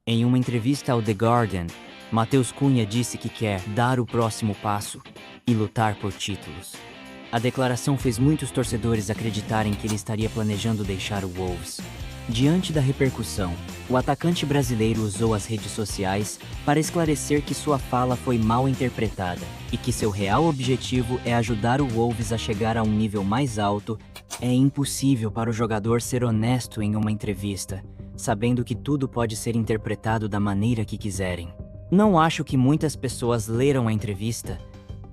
Em uma entrevista ao The Guardian, Matheus Cunha disse que quer dar o próximo passo e lutar por títulos. A declaração fez muitos torcedores acreditarem que ele estaria planejando deixar o Wolves. Diante da repercussão, o atacante brasileiro usou as redes sociais para esclarecer que sua fala foi mal interpretada e que seu real objetivo é ajudar o Wolves a chegar a um nível mais alto. É impossível para o jogador ser honesto em uma entrevista, sabendo que tudo pode ser interpretado da maneira que quiserem. Não acho que muitas pessoas leram a entrevista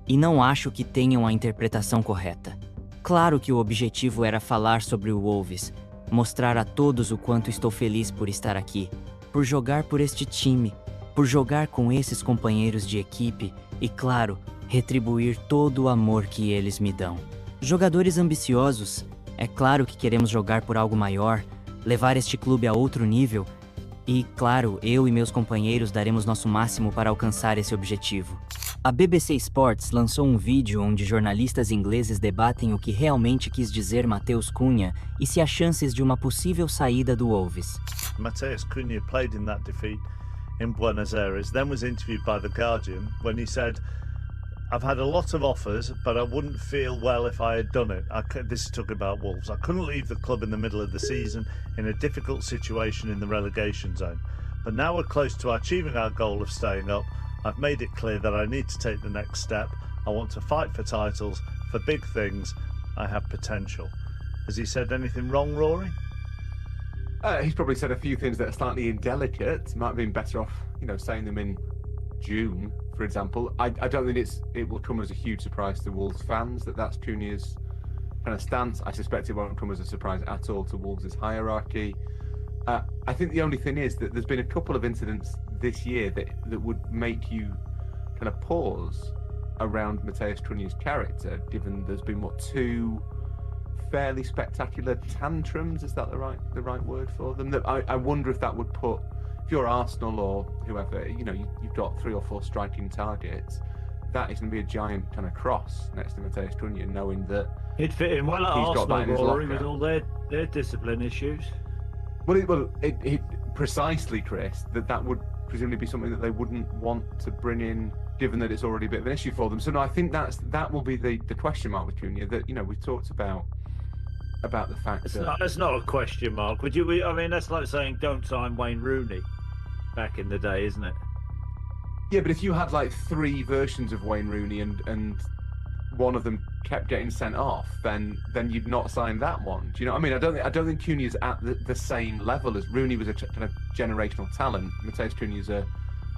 e não acho que tenham a interpretação correta. Claro que o objetivo era falar sobre o Wolves, mostrar a todos o quanto estou feliz por estar aqui, por jogar por este time, por jogar com esses companheiros de equipe e, claro, retribuir todo o amor que eles me dão. Jogadores ambiciosos, é claro que queremos jogar por algo maior, levar este clube a outro nível e, claro, eu e meus companheiros daremos nosso máximo para alcançar esse objetivo. A BBC Sports lançou um vídeo onde jornalistas ingleses debatem o que realmente quis dizer Matheus Cunha e se há chances de uma possível saída do Wolves. Matheus Cunha played in that defeat in Buenos Aires, then was interviewed by The Guardian when he said, "I've had a lot of offers, but I wouldn't feel well if I had done it." This is talking about Wolves. I couldn't leave the club in the middle of the season in a difficult situation in the relegation zone. But now we're close to achieving our goal of staying up. I've made it clear that I need to take the next step. I want to fight for titles, for big things. I have potential. Has he said anything wrong, Rory? He's probably said a few things that are slightly indelicate. Might have been better off, saying them in June, for example. I don't think it will come as a huge surprise to Wolves fans that's Cunha's kind of stance. I suspect it won't come as a surprise at all to Wolves' hierarchy. I think the only thing is that there's been a couple of incidents this year that would make you kind of pause around Matheus Cunha's character, given there's been two fairly spectacular tantrums, is that the right word for them? That I wonder if that would put, if you're Arsenal or whoever, you've got 3 or 4 striking targets, that is going to be a giant kind of cross next to Matheus Cunha, knowing that he'd fit in well at Arsenal, Rory, with all their discipline issues. Well, it precisely, Chris, that would presumably be something that they wouldn't want to bring in, given that it's already a bit of an issue for them. So no, I think that will be the question mark with Cunha. That we've talked about the fact it's not a question mark. Would you? I mean, that's like saying don't sign Wayne Rooney back in the day, isn't it? Yeah, but if you had 3 versions of Wayne Rooney and one of them kept getting sent off, then you'd not sign that one. Do you know what I mean? I don't think Cunha's at the same level as Rooney was a kind of generational talent. Matheus Cunha's a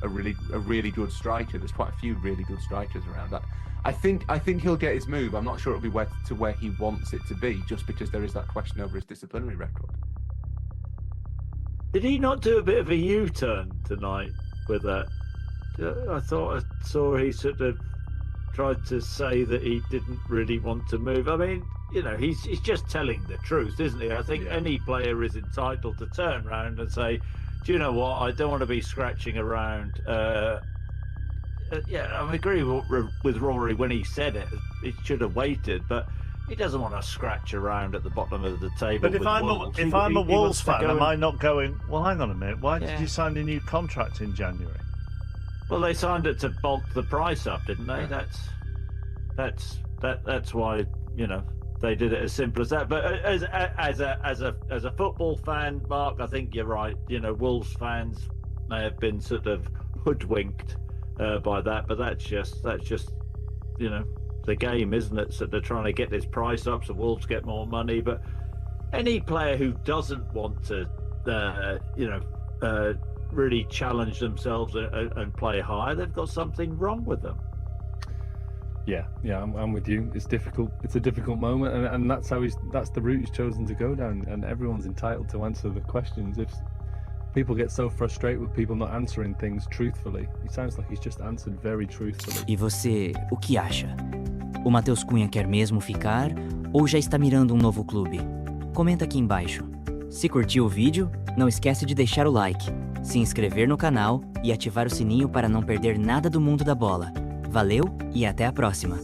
really good striker. There's quite a few really good strikers around that. I think he'll get his move. I'm not sure it'll be where he wants it to be, just because there is that question over his disciplinary record. Did he not do a bit of a U-turn tonight with that? I thought I saw he sort of tried to say that he didn't really want to move. I mean, he's just telling the truth, isn't he? I think any player is entitled to turn around and say, do you know what, I don't want to be scratching around. I agree with Rory when he said it. It should have waited, but he doesn't want to scratch around at the bottom of the table. But if I'm a Wolves fan, am I not going, well, hang on a minute, why did you sign a new contract in January? Well, they signed it to bulk the price up, didn't they? Yeah. That's why they did it as simple as that. But as a football fan, Mark, I think you're right. Wolves fans may have been sort of hoodwinked by that, but that's just the game, isn't it? So they're trying to get this price up so Wolves get more money. But any player who doesn't want to, really challenge themselves and play high, they've got something wrong with them. Yeah, I'm with you. It's difficult. It's a difficult moment, and that's the route he's chosen to go down. And everyone's entitled to answer the questions. If people get so frustrated with people not answering things truthfully, it sounds like he's just answered very truthfully. E você, o que acha? O Matheus Cunha quer mesmo ficar ou já está mirando um novo clube? Comenta aqui embaixo. Se curtiu o vídeo, não esquece de deixar o like, se inscrever no canal e ativar o sininho para não perder nada do mundo da bola. Valeu e até a próxima!